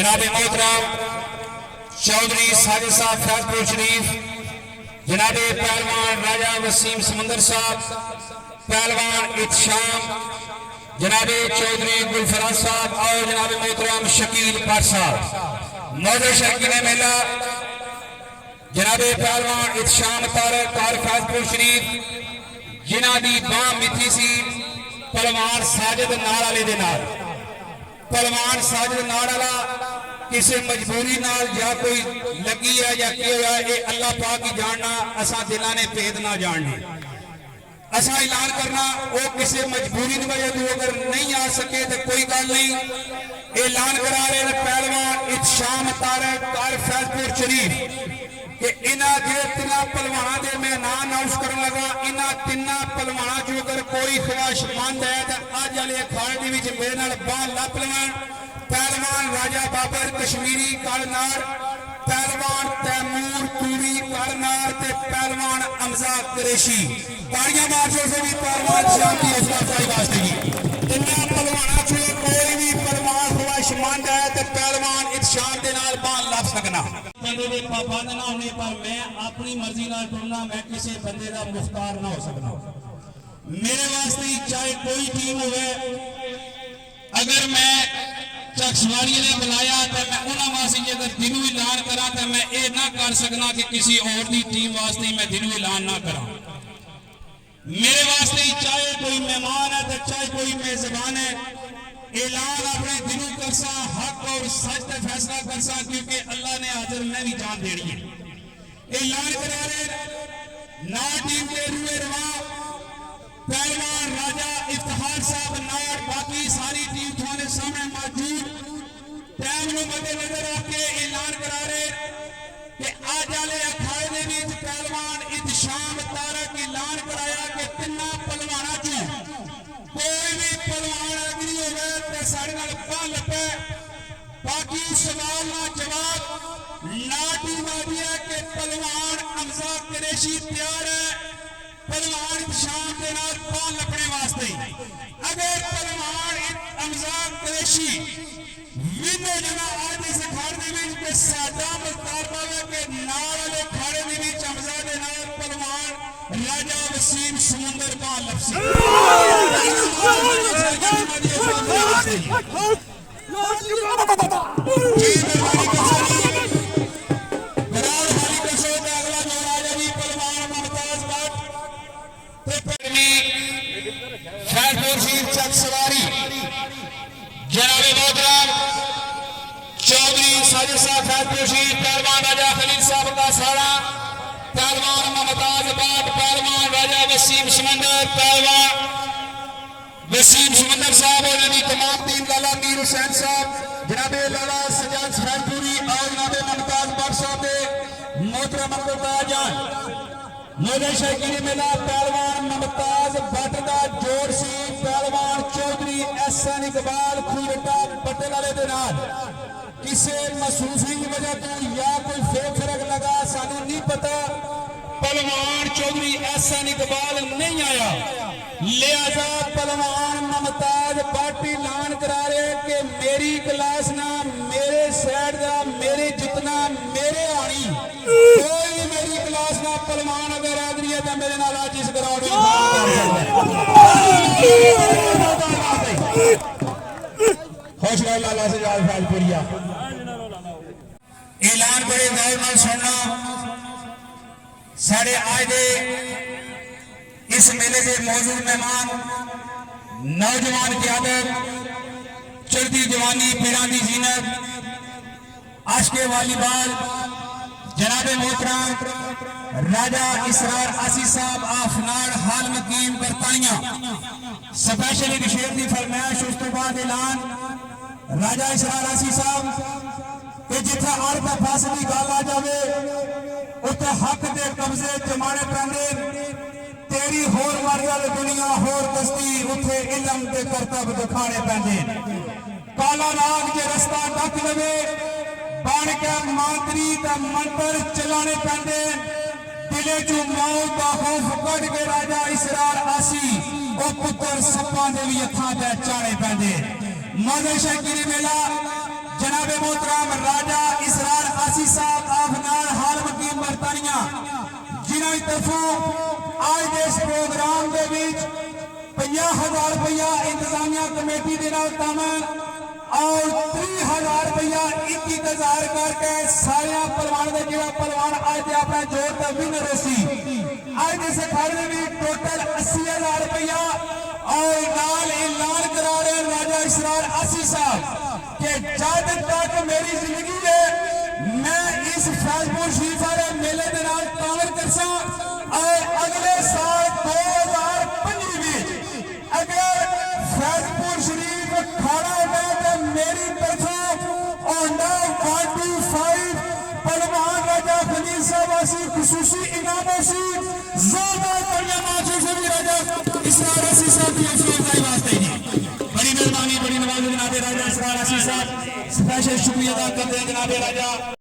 جناب محترم چودھری ساجد صاحب فیضپور شریف، جناب پہلوان راجہ وسیم سمندر صاحب، پہلوان اتشام، جناب چودھری گلفراز صاحب اور جناب محترم شکیل پر صاحب۔ موضوع شرکین میلہ جناب پہلوان اتشام طارق فیضپور شریف، جنہ دی باں مٹھی سی پہلوان ساجد ناڑالے دے نال۔ پہلوان ساجد ناڑالہ کسی مجبوری نال یا کوئی لگی ہے یا کیا ہوا ہے، یہ اللہ پاک کی جاننا، اساں دلاں نے پید نہ جاننی۔ اساں اعلان کرنا وہ کسی مجبوری دی وجہ تو اگر نہیں آ سکے تو کوئی گل نہیں، اعلان کرا رہے ہیں پہلوان اتشام طارق فیضپور شریف کہ انہاں دے تینا پہلواناں دے میں نام اناؤنس کرن لگا۔ انہاں تینا پہلواناں جو اگر کوئی خواہش مند ہے تو اج والے اکھاڑے دے وچ میرے نال باں لپ لون۔ پہلوان راجہ بابر کشمیری کالنار، پہلوان تیمور توری کالنار تے پہلوان حمزہ قریشی۔ تاڑیاں مارشل سے بھی پہلوان شانتی حوصلہ افزائی واسطے کی۔ انہاں پہلواناں چوں کوئی بھی پہلوان خواہش مند ہے تو پہلوان اتشام دے نال باں لپ سکنا۔ بندے دے پابند نہ ہونے پر میں اپنی مرضی نال ٹرنا، میں کسی بندے دا مختار نہ ہو سکنا۔ میرے واسطے چاہے کوئی ٹیم ہوئے، اگر میں چکسواری نے بلایا تو میں انہاں واسطے اگر دنوں اعلان کرا تو میں یہ نہ کر سکنا کہ کسی اور دی ٹیم واسطے میں دنوں اعلان نہ کرا۔ میرے واسطے چاہے کوئی مہمان ہے تو چاہے کوئی میزبان ہے، اعلان اپنے دلوں کرسا، حق اور سچ تے فیصلہ کرسا، کیونکہ اللہ نے حاضر میں بھی جان دینی ہے۔ اعلان کرا رہے نا ٹیم کے روئے رواں پہلوان راجہ افتخار صاحب ناڑ، باقی ساری ٹیم تھوڑے سامنے موجود۔ ٹائم نو مد نظر رکھ کے اعلان کرا رہے کہ آج والے اکھاڑے دے وچ پہلوان اتشام طارق اعلان کرایا کہ تینا پہلواناں چوں کوئی بھی پہلوان اگری ہوئے تے ساڑے نال باں لپے۔ باقی سوال نہ جواب نا ٹیم آدھی ہے کہ پہلوان حمزہ قریشی تیار ہے پہلوان اتشام دے نال باں لپنے واسطے۔ اگر پہلوان حمزہ قریشی وینے جنا آج اس کھاڑے دے وچ تے ساڈا مطالبہ ہے کہ نال والے کھاڑے دے وچ حمزہ دے نال پہلوان راجہ وسیم سمندر باں لپسی۔ فیضپور شریف چک سواری جناب محترم چودھری ساجد صاحب فیضپور شریف، پہلوان راجہ خلیل صاحب کا سارا، پہلوان ممتاز آباد، پہلوان راجہ وسیم سمندر، پہلوان وسیم سمندر صاحب اور نبی تمام ٹیم لالا میر حسین صاحب، جناب لالا سجاد فیضپوری اور جناب ممتاز بٹ صاحب دے محترم عبدالقادر جان۔ موضوع شرکین میلہ پہلوان ممتاز بٹ دا جوڑ سی پہلوان چودھری احسن اقبال کھوڑٹا بٹے والے دے نال۔ کسی محسوسی کی وجہ تو یا کوئی فرق لگا سانو نہیں پتا، پہلوان چودھری احسن اقبال نہیں آیا، لہذا پہلوان ممتاز بٹ اعلان کرا رہے کہ میری کلاس نہ میرے سیڈ دا میرے جتنا میرے آنی کوئی میری کلاس نہ پہلوان اگر آدری ہے تو میرے نال آج اس گراؤنڈ میں خوش رہے لالا سجاد فیضپوریا۔ اعلان بڑے غور نال سننا، ساڑھے آج دے اس میلے کے موجود مہمان نوجوان قیادت، چڑھتی جوانی پیران دی زینت، عشق والی بال جناب محترم راجہ اسرار آسی صاحب آفنار حال مقیم برطانیہ، سپیشلی بشیر دی فرمائش اس تو بعد اعلان راجہ اسرار آسی صاحب کہ جتھا عرب فاصلی گال آ جاوے اتھے حق دے قبضے جمانے پہنے، تیری ہور مرگل دنیا ہور دستی اتھے علم دے کرتب دکھانے پہنے۔ کالا راگ جے رستہ ڈک لوے بان کے مانتری دا منتر چلانے پہنے، دلے جو موت دا خوف کٹ کے راجہ اسرار آسی او پتر سپاں دے بھی اتھاں دے چانے پہنے۔ موضوع شرکین میلہ جناب جناب محترم راجہ اسرار آسی صاحب آفنان حال مقیم برطانیہ جنہوں کی طرفوں آج دے اس پروگرام دے بیچ 50,000 روپیہ انتظامیہ کمیٹی دینا تامن اور 30,000 روپیہ انتظار کر کے سارے پلوان دے جڑا پلوان آج دے اپنا جوڑ تے ونر ہوسی آج دے سے کھڑے بھی ٹوٹل 80,000 روپیہ اور نال اعلان کرا رہے راجہ اسرار آسی صاحب کہ جب تک میری زندگی ہے میں اس فیضپور شریف والے میلے دے نال تعاون کرساں اور اگلے سال 2025 میں اگر فیضپور شریف کھڑا ہوگا تو میری طرفوں اونڈا 125 پلوان راجہ خلیل صاحب آسی خصوصی انعام ہوسی زیادہ کڑیاں مانچوں سے بھی راجہ اسرار آسی صاحب کی افضل واسطے گی بڑی مہربانی بڑی نواز جناب راجہ اسرار آسی صاحب اسپیشل شکریہ ادا کرتے ہیں جناب راجہ